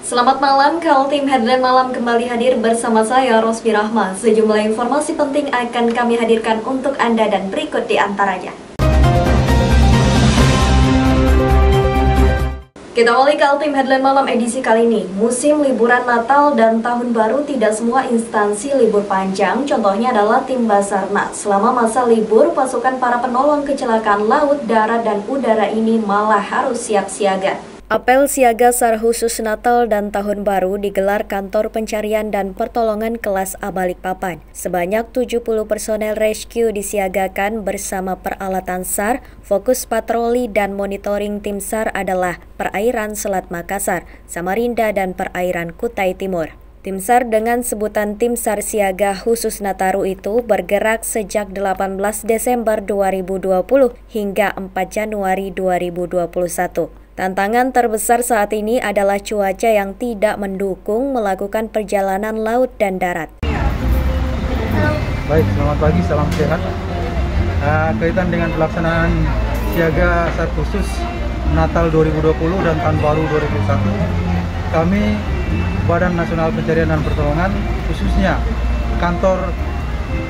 Selamat malam, Kaltim Headline Malam kembali hadir bersama saya, Rosby Rahma. Sejumlah informasi penting akan kami hadirkan untuk Anda dan berikut di antaranya. Kita awali Kaltim Headline Malam edisi kali ini. Musim liburan Natal dan Tahun Baru tidak semua instansi libur panjang, contohnya adalah tim Basarnas. Selama masa libur, pasukan para penolong kecelakaan laut, darat, dan udara ini malah harus siap siaga. Apel siaga SAR khusus Natal dan Tahun Baru digelar Kantor Pencarian dan Pertolongan Kelas A Balikpapan. Sebanyak 70 personel rescue disiagakan bersama peralatan SAR. Fokus patroli dan monitoring tim SAR adalah perairan Selat Makassar, Samarinda, dan perairan Kutai Timur. Tim SAR dengan sebutan Tim SAR Siaga Khusus Nataru itu bergerak sejak 18 Desember 2020 hingga 4 Januari 2021. Tantangan terbesar saat ini adalah cuaca yang tidak mendukung melakukan perjalanan laut dan darat. Baik, selamat pagi, salam sehat. Kaitan dengan pelaksanaan siaga SAR khusus Natal 2020 dan Tahun Baru 2021, kami Badan Nasional Pencarian dan Pertolongan, khususnya Kantor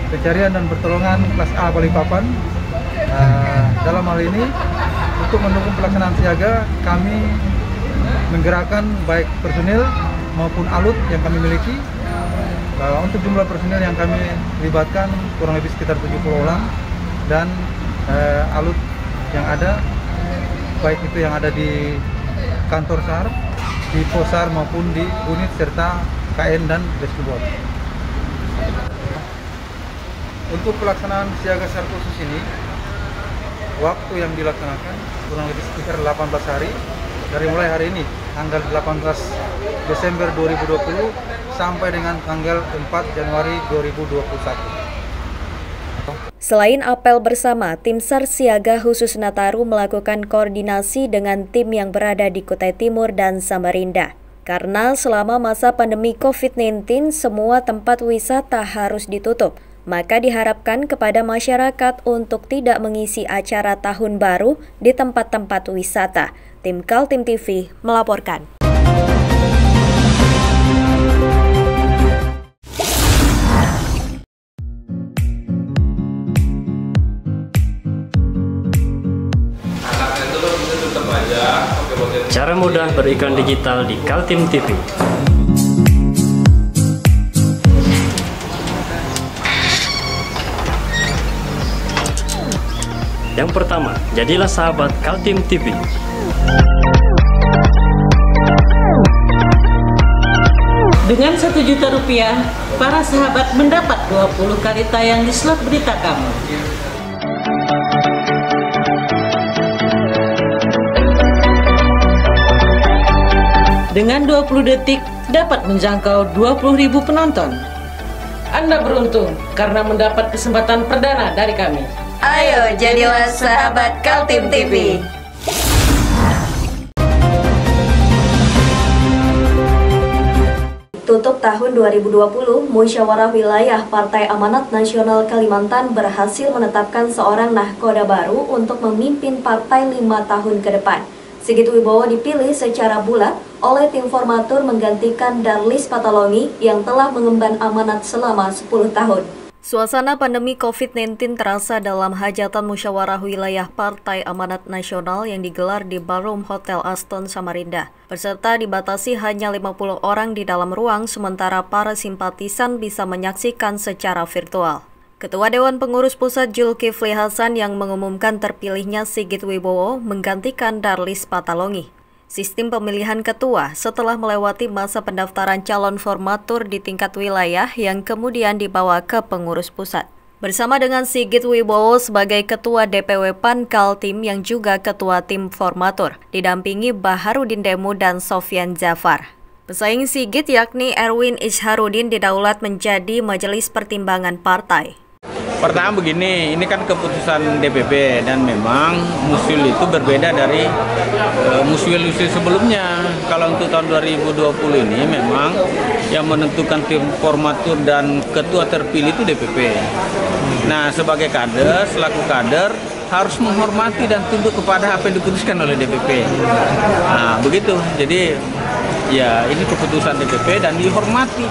Pencarian dan Pertolongan Kelas A Balikpapan, dalam hal ini untuk mendukung pelaksanaan siaga, kami menggerakkan baik personil maupun alut yang kami miliki. Untuk jumlah personil yang kami libatkan kurang lebih sekitar 70 orang, dan alut yang ada, baik itu yang ada di kantor SAR, di Posar maupun di unit serta KN dan rescue boat. Untuk pelaksanaan siaga SAR khusus ini, waktu yang dilaksanakan kurang lebih sekitar 18 hari dari mulai hari ini tanggal 18 Desember 2020 sampai dengan tanggal 4 Januari 2021. Selain apel bersama, tim SAR Siaga Khusus Nataru melakukan koordinasi dengan tim yang berada di Kutai Timur dan Samarinda. Karena selama masa pandemi COVID-19 semua tempat wisata harus ditutup, maka diharapkan kepada masyarakat untuk tidak mengisi acara Tahun Baru di tempat-tempat wisata. Tim Kaltim TV melaporkan. Cara mudah beriklan digital di Kaltim TV. Yang pertama, jadilah sahabat Kaltim TV. Dengan Rp1.000.000, para sahabat mendapat 20 kali tayang di slot berita kamu. Dengan 20 detik, dapat menjangkau 20.000 penonton. Anda beruntung karena mendapat kesempatan perdana dari kami. Ayo jadilah sahabat Kaltim TV. Tutup tahun 2020, Musyawarah Wilayah Partai Amanat Nasional Kalimantan berhasil menetapkan seorang nahkoda baru untuk memimpin partai 5 tahun ke depan. Sigit Wibowo dipilih secara bulat oleh tim formatur menggantikan Darlis Patalongi yang telah mengemban amanat selama 10 tahun. Suasana pandemi COVID-19 terasa dalam hajatan musyawarah wilayah Partai Amanat Nasional yang digelar di Ballroom Hotel Aston Samarinda. Peserta dibatasi hanya 50 orang di dalam ruang, sementara para simpatisan bisa menyaksikan secara virtual. Ketua Dewan Pengurus Pusat Zulkifli Hasan yang mengumumkan terpilihnya Sigit Wibowo menggantikan Darlis Patalongi. Sistem pemilihan ketua setelah melewati masa pendaftaran calon formatur di tingkat wilayah yang kemudian dibawa ke pengurus pusat. Bersama dengan Sigit Wibowo sebagai ketua DPW PAN Kaltim yang juga ketua tim formatur, didampingi Baharudin Demu dan Sofyan Zafar. Pesaing Sigit yakni Erwin Isharudin didaulat menjadi Majelis Pertimbangan Partai. Pertama begini, ini kan keputusan DPP dan memang musyul itu berbeda dari musyul-musyul sebelumnya. Kalau untuk tahun 2020 ini memang yang menentukan tim formatur dan ketua terpilih itu DPP. Nah, sebagai kader, selaku kader harus menghormati dan tunduk kepada apa yang diputuskan oleh DPP. Nah, begitu. Jadi ya ini keputusan DPP dan dihormati.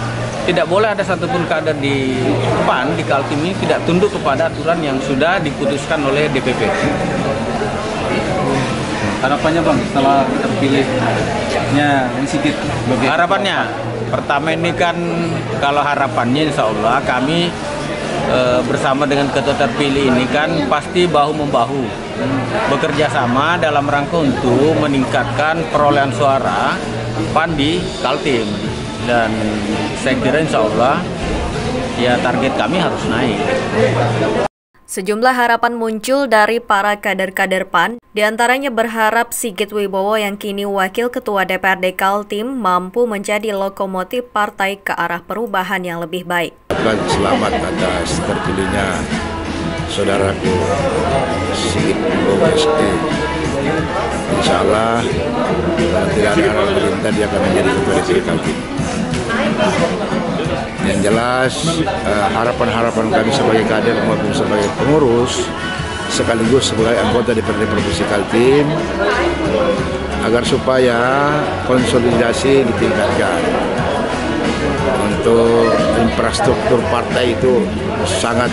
Tidak boleh ada satupun kader di PAN, di Kaltim ini tidak tunduk kepada aturan yang sudah diputuskan oleh DPP. Harapannya Bang setelah terpilihnya ini sedikit Harapannya, pertama ini kan kalau harapannya insya Allah kami bersama dengan ketua terpilih ini kan pasti bahu-membahu bekerja sama dalam rangka untuk meningkatkan perolehan suara PAN di Kaltim. Dan saya kira insya Allah ya target kami harus naik. Sejumlah harapan muncul dari para kader-kader PAN, diantaranya berharap Sigit Wibowo yang kini Wakil Ketua DPRD Kaltim mampu menjadi lokomotif partai ke arah perubahan yang lebih baik. Selamat atas terpilihnya saudaraku Sigit Wibowo ST. Insya Allah kalau tidak ada arah pemerintah dia akan menjadi ketua DPRD Kaltim. Yang jelas harapan-harapan kami sebagai kader maupun sebagai pengurus sekaligus sebagai anggota DPRD Provinsi Kaltim agar supaya konsolidasi ditingkatkan. Untuk infrastruktur partai itu sangat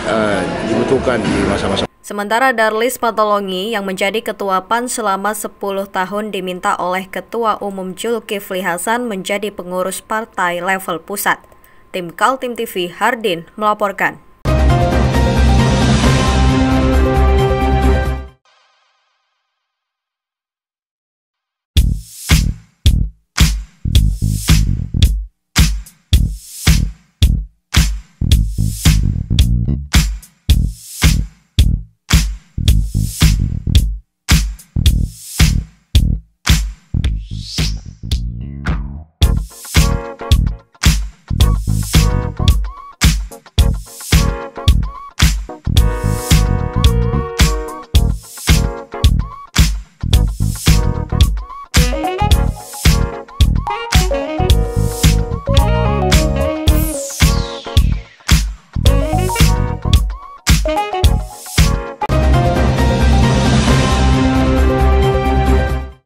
dibutuhkan di masa-masa. Sementara Darlis Patolongi yang menjadi Ketua PAN selama 10 tahun diminta oleh Ketua Umum Zulkifli Hasan menjadi pengurus partai level pusat. Tim Kaltim TV Hardin melaporkan.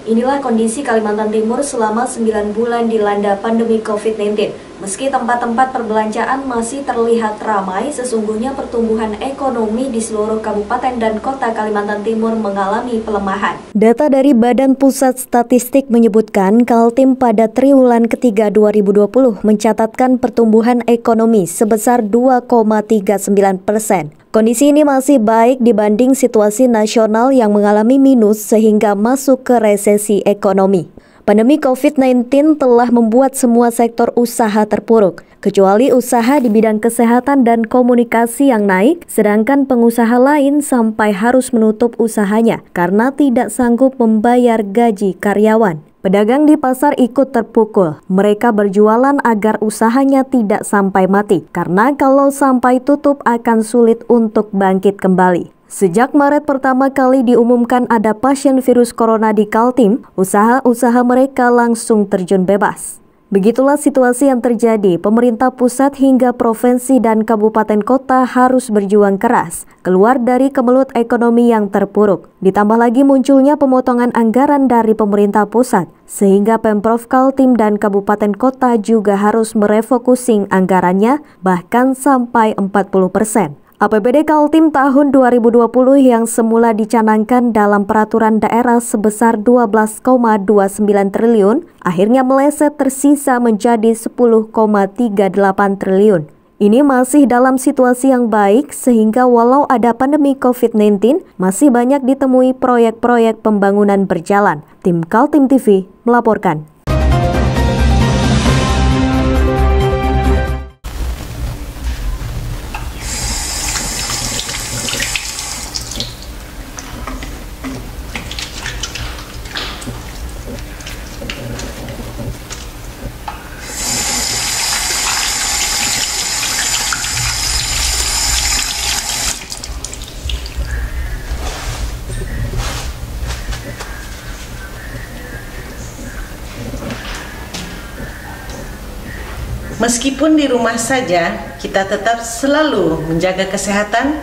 Inilah kondisi Kalimantan Timur selama 9 bulan dilanda pandemi COVID-19. Meski tempat-tempat perbelanjaan masih terlihat ramai, sesungguhnya pertumbuhan ekonomi di seluruh kabupaten dan kota Kalimantan Timur mengalami pelemahan. Data dari Badan Pusat Statistik menyebutkan Kaltim pada triwulan ketiga 2020 mencatatkan pertumbuhan ekonomi sebesar 2,39%. Kondisi ini masih baik dibanding situasi nasional yang mengalami minus sehingga masuk ke resesi ekonomi. Pandemi COVID-19 telah membuat semua sektor usaha terpuruk, kecuali usaha di bidang kesehatan dan komunikasi yang naik, sedangkan pengusaha lain sampai harus menutup usahanya karena tidak sanggup membayar gaji karyawan. Pedagang di pasar ikut terpukul. Mereka berjualan agar usahanya tidak sampai mati, karena kalau sampai tutup akan sulit untuk bangkit kembali. Sejak Maret pertama kali diumumkan ada pasien virus corona di Kaltim, usaha-usaha mereka langsung terjun bebas. Begitulah situasi yang terjadi. Pemerintah pusat hingga provinsi dan kabupaten kota harus berjuang keras keluar dari kemelut ekonomi yang terpuruk. Ditambah lagi munculnya pemotongan anggaran dari pemerintah pusat, sehingga Pemprov Kaltim dan kabupaten kota juga harus merefocusing anggarannya bahkan sampai 40%. APBD Kaltim tahun 2020 yang semula dicanangkan dalam peraturan daerah sebesar 12,29 triliun, akhirnya meleset tersisa menjadi 10,38 triliun. Ini masih dalam situasi yang baik sehingga walau ada pandemi COVID-19, masih banyak ditemui proyek-proyek pembangunan berjalan. Tim Kaltim TV melaporkan. Meskipun di rumah saja, kita tetap selalu menjaga kesehatan,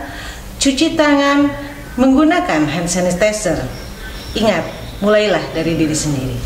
cuci tangan, menggunakan hand sanitizer. Ingat, mulailah dari diri sendiri.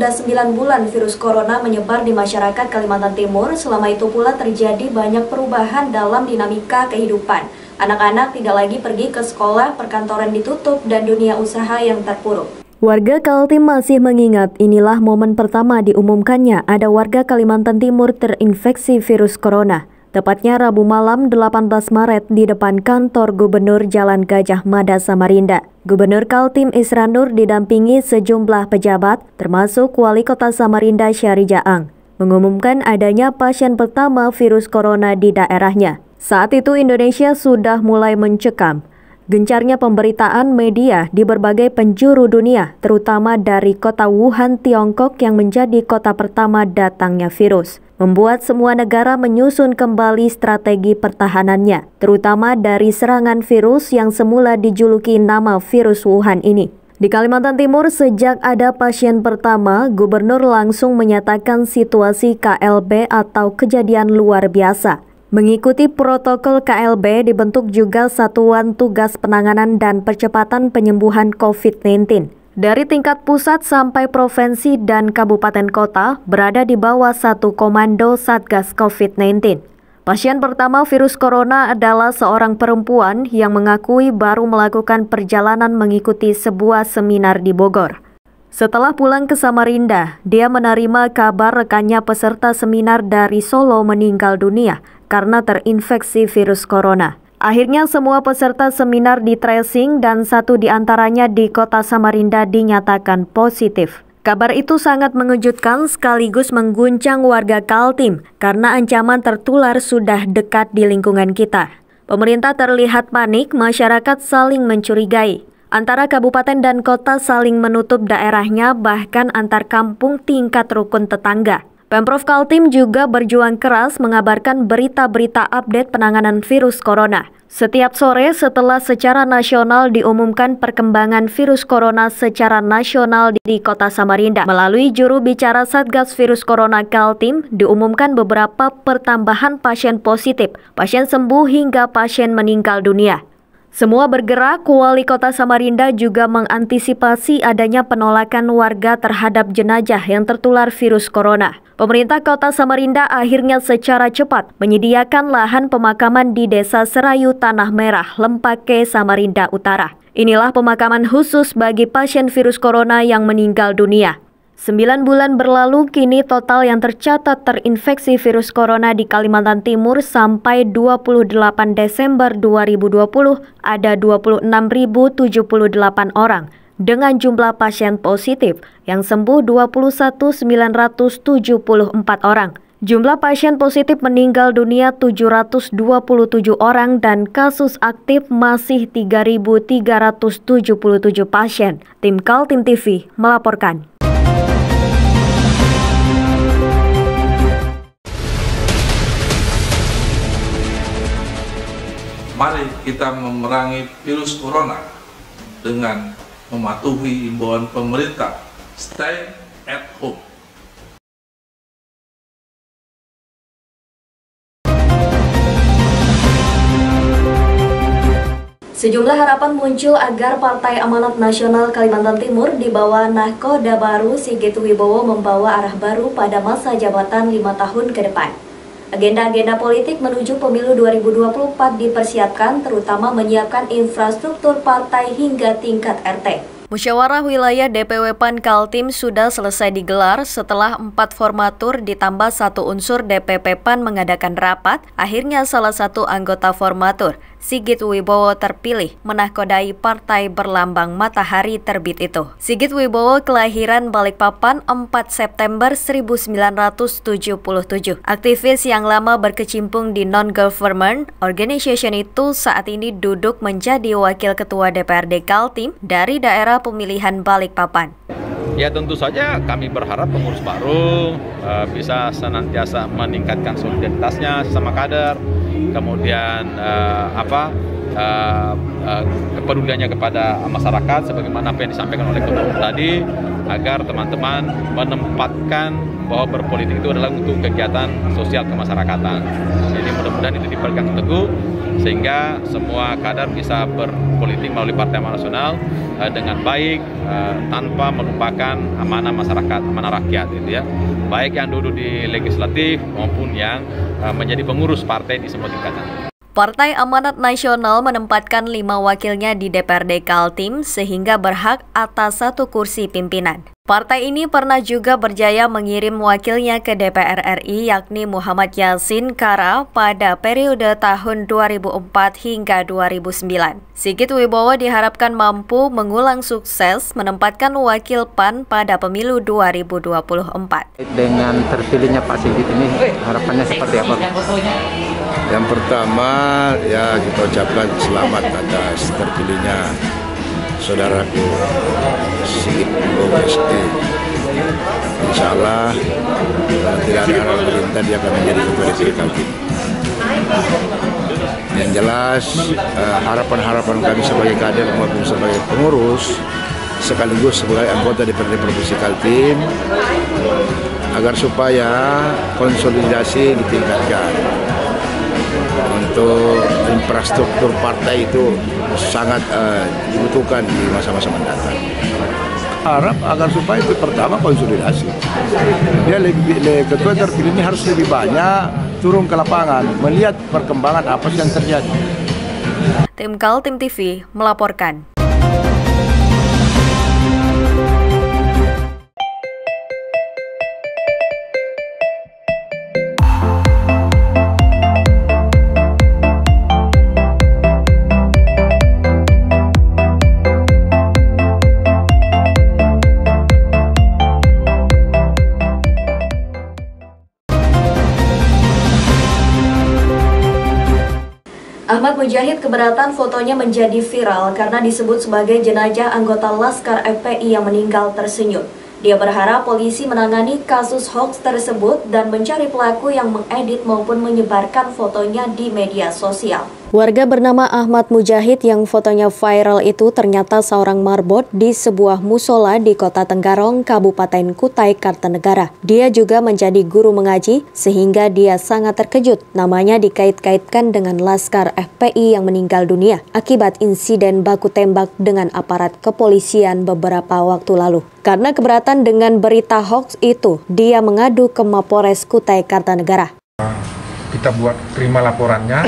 sudah 9 bulan virus corona menyebar di masyarakat Kalimantan Timur. Selama itu pula terjadi banyak perubahan dalam dinamika kehidupan. Anak-anak tidak lagi pergi ke sekolah, perkantoran ditutup, dan dunia usaha yang terpuruk. Warga Kaltim masih mengingat inilah momen pertama diumumkannya ada warga Kalimantan Timur terinfeksi virus corona. Tepatnya Rabu malam 18 Maret di depan kantor Gubernur Jalan Gajah Mada Samarinda. Gubernur Kaltim Isra Nur didampingi sejumlah pejabat termasuk Wali Kota Samarinda Syahri Jaang mengumumkan adanya pasien pertama virus corona di daerahnya. Saat itu Indonesia sudah mulai mencekam. Gencarnya pemberitaan media di berbagai penjuru dunia, terutama dari kota Wuhan, Tiongkok yang menjadi kota pertama datangnya virus, membuat semua negara menyusun kembali strategi pertahanannya, terutama dari serangan virus yang semula dijuluki nama virus Wuhan ini. Di Kalimantan Timur, sejak ada pasien pertama, Gubernur langsung menyatakan situasi KLB atau kejadian luar biasa. Mengikuti protokol KLB dibentuk juga Satuan Tugas Penanganan dan Percepatan Penyembuhan COVID-19. Dari tingkat pusat sampai provinsi dan kabupaten kota berada di bawah satu komando Satgas COVID-19. Pasien pertama virus corona adalah seorang perempuan yang mengakui baru melakukan perjalanan mengikuti sebuah seminar di Bogor. Setelah pulang ke Samarinda, dia menerima kabar rekannya peserta seminar dari Solo meninggal dunia karena terinfeksi virus corona. Akhirnya semua peserta seminar di tracing dan satu di antaranya di kota Samarinda dinyatakan positif. Kabar itu sangat mengejutkan sekaligus mengguncang warga Kaltim karena ancaman tertular sudah dekat di lingkungan kita. Pemerintah terlihat panik, masyarakat saling mencurigai. Antara kabupaten dan kota saling menutup daerahnya, bahkan antar kampung tingkat rukun tetangga. Pemprov Kaltim juga berjuang keras mengabarkan berita-berita update penanganan virus corona. Setiap sore setelah secara nasional diumumkan perkembangan virus corona secara nasional di kota Samarinda, melalui juru bicara Satgas Virus Corona Kaltim, diumumkan beberapa pertambahan pasien positif, pasien sembuh hingga pasien meninggal dunia. Semua bergerak, Wali Kota Samarinda juga mengantisipasi adanya penolakan warga terhadap jenazah yang tertular virus corona. Pemerintah Kota Samarinda akhirnya secara cepat menyediakan lahan pemakaman di Desa Serayu Tanah Merah, Lempake, Samarinda Utara. Inilah pemakaman khusus bagi pasien virus corona yang meninggal dunia. 9 bulan berlalu, kini total yang tercatat terinfeksi virus corona di Kalimantan Timur sampai 28 Desember 2020 ada 26.078 orang dengan jumlah pasien positif yang sembuh 21.974 orang. Jumlah pasien positif meninggal dunia 727 orang dan kasus aktif masih 3.377 pasien. Tim Kaltim TV melaporkan. Mari kita memerangi virus corona dengan mematuhi imbauan pemerintah. Stay at home. Sejumlah harapan muncul agar Partai Amanat Nasional Kalimantan Timur di bawah Nahkoda Baru Sigit Wibowo membawa arah baru pada masa jabatan 5 tahun ke depan. Agenda-agenda politik menuju pemilu 2024 dipersiapkan, terutama menyiapkan infrastruktur partai hingga tingkat RT. Musyawarah Wilayah DPW PAN Kaltim sudah selesai digelar setelah 4 formatur ditambah 1 unsur DPP PAN mengadakan rapat. Akhirnya salah satu anggota formatur, Sigit Wibowo, terpilih menahkodai partai berlambang matahari terbit itu. Sigit Wibowo kelahiran Balikpapan 4 September 1977. Aktivis yang lama berkecimpung di non-government organization itu saat ini duduk menjadi wakil ketua DPRD Kaltim dari daerah pemilihan Balikpapan. Ya tentu saja kami berharap pengurus baru bisa senantiasa meningkatkan solidaritasnya sesama kader, kemudian kepeduliannya kepada masyarakat sebagaimana apa yang disampaikan oleh Ketua Umum tadi, agar teman-teman menempatkan bahwa berpolitik itu adalah untuk kegiatan sosial kemasyarakatan. Jadi mudah-mudahan itu dipegang teguh sehingga semua kader bisa berpolitik melalui Partai Amanat Nasional dengan baik, tanpa melupakan amanah masyarakat, amanah rakyat gitu ya. Baik yang duduk di legislatif maupun yang menjadi pengurus partai di semua tingkatan. Partai Amanat Nasional menempatkan 5 wakilnya di DPRD Kaltim sehingga berhak atas 1 kursi pimpinan. Partai ini pernah juga berjaya mengirim wakilnya ke DPR RI yakni Muhammad Yasin Kara pada periode tahun 2004 hingga 2009. Sigit Wibowo diharapkan mampu mengulang sukses menempatkan wakil PAN pada pemilu 2024. Dengan terpilihnya Pak Sigit ini harapannya seperti apa? Yang pertama ya kita ucapkan selamat atas terpilihnya saudaraku Sigit OSD. Insya Allah kalau tidak ada arah pemerintah dia akan menjadi ketua DPRD Kaltim. Yang jelas harapan-harapan kami sebagai kader maupun sebagai pengurus sekaligus sebagai anggota DPRD Provinsi Kaltim agar supaya konsolidasi ditingkatkan. Untuk infrastruktur partai itu sangat dibutuhkan di masa-masa mendatang. Harap agar supaya itu pertama konsolidasi. Dia ketua terpilih ini harus lebih banyak turun ke lapangan, melihat perkembangan apa yang terjadi. Tim Kaltim TV melaporkan. Ahmad Mujahid keberatan fotonya menjadi viral karena disebut sebagai jenazah anggota Laskar FPI yang meninggal tersenyum. Dia berharap polisi menangani kasus hoax tersebut dan mencari pelaku yang mengedit maupun menyebarkan fotonya di media sosial. Warga bernama Ahmad Mujahid yang fotonya viral itu ternyata seorang marbot di sebuah musola di Kota Tenggarong, Kabupaten Kutai Kartanegara. Dia juga menjadi guru mengaji sehingga dia sangat terkejut. Namanya dikait-kaitkan dengan Laskar FPI yang meninggal dunia akibat insiden baku tembak dengan aparat kepolisian beberapa waktu lalu. Karena keberatan dengan berita hoax itu, dia mengadu ke Mapores Kutai Kartanegara. Kita buat terima laporannya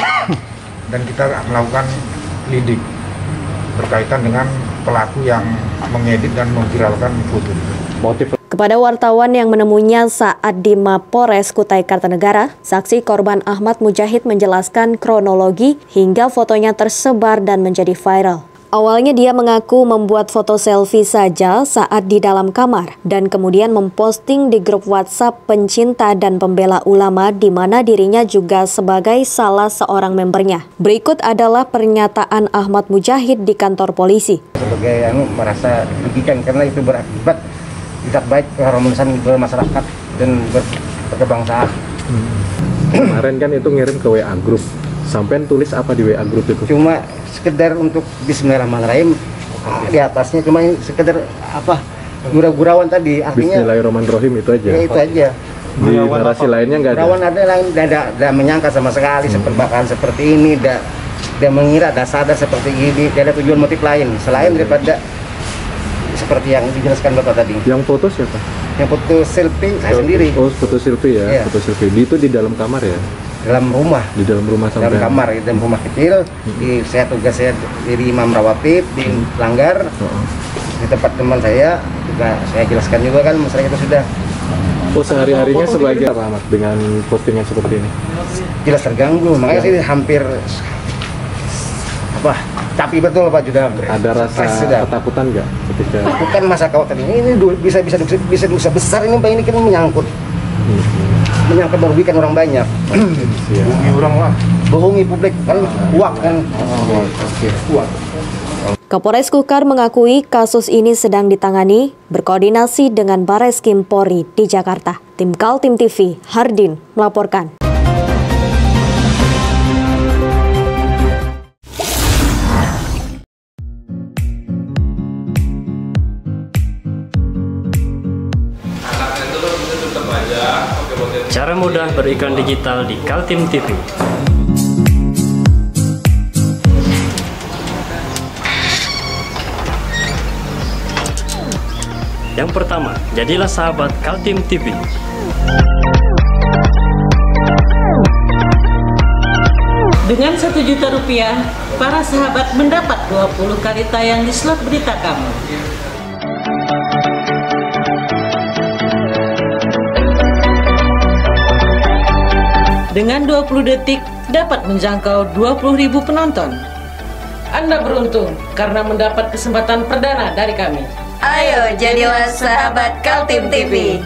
dan kita melakukan lidik berkaitan dengan pelaku yang mengedit dan memviralkan foto. Kepada wartawan yang menemuinya saat di Mapores Kutai Kartanegara, saksi korban Ahmad Mujahid menjelaskan kronologi hingga fotonya tersebar dan menjadi viral. Awalnya dia mengaku membuat foto selfie saja saat di dalam kamar dan kemudian memposting di grup WhatsApp pencinta dan pembela ulama di mana dirinya juga sebagai salah seorang membernya. Berikut adalah pernyataan Ahmad Mujahid di kantor polisi. Sebagai merasa dirugikan karena itu berakibat tidak baik keharmonisan bermasyarakat dan berkebangsaan. Kemarin kan itu ngirim ke WA grup. Sampai tulis apa di WA grup itu? Cuma sekedar untuk Bismillahirrahmanirrahim di atasnya cuma sekedar apa gurau-gurauan tadi artinya Bismillahirrahmanirrahim itu aja. Ya, itu aja. Di narasi lainnya nggak ada. Gurauan ada lain tidak menyangka sama sekali seperti ini, tidak mengira, tidak sadar seperti ini, tidak ada tujuan motif lain selain daripada seperti yang dijelaskan Bapak tadi. Yang foto siapa? Yang foto selfie saya sendiri. Oh, foto selfie ya, foto selfie. Itu di dalam kamar ya? Dalam rumah. Di dalam rumah sampai. Dalam kamar, dalam rumah kecil. Saya tugas saya jadi imam rawatib di Langgar. Di tempat teman saya juga saya jelaskan juga kan masalah itu sudah. Oh, sehari-harinya sebagai apa Ahmad dengan postingan seperti ini? Jelas terganggu, makanya saya hampir tapi betul Pak juga. Ada rasa ketakutan nggak ketika? Bukan masa khawatir ini bisa dosa besar ini Pak, ini kan menyangkut merugikan orang banyak. Bohongi orang lah. Bohongi publik kan uang kan. Kapolres Kukar mengakui kasus ini sedang ditangani berkoordinasi dengan Bareskrim Polri di Jakarta. Tim Kaltim TV, Hardin melaporkan. Cara mudah beriklan digital di Kaltim TV. Yang pertama, jadilah sahabat Kaltim TV. Dengan Rp1.000.000, para sahabat mendapat 20 kali tayang di slot berita kamu. Dengan 20 detik dapat menjangkau 20.000 penonton. Anda beruntung karena mendapat kesempatan perdana dari kami. Ayo jadilah sahabat Kaltim TV.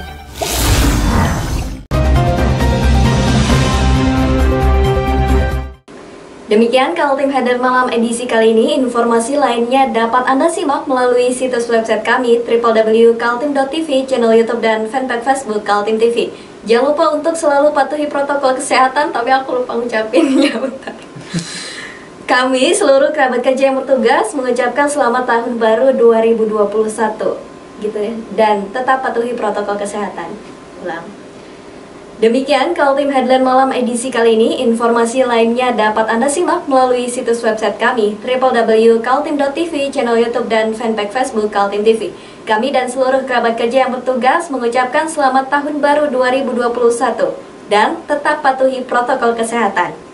Demikian Kaltim Hadir Malam edisi kali ini. Informasi lainnya dapat Anda simak melalui situs website kami www.kaltim.tv, channel YouTube dan fanpage Facebook Kaltim TV. Jangan lupa untuk selalu patuhi protokol kesehatan, tapi aku lupa ngucapinnya, bentar. Kami seluruh kerabat kerja yang bertugas mengucapkan selamat tahun baru 2021 gitu ya, dan tetap patuhi protokol kesehatan. Ulang. Demikian Kaltim Headline Malam edisi kali ini. Informasi lainnya dapat Anda simak melalui situs website kami www.kaltim.tv, channel YouTube dan fanpage Facebook Kaltim TV. Kami dan seluruh kerabat kerja yang bertugas mengucapkan selamat tahun baru 2021 dan tetap patuhi protokol kesehatan.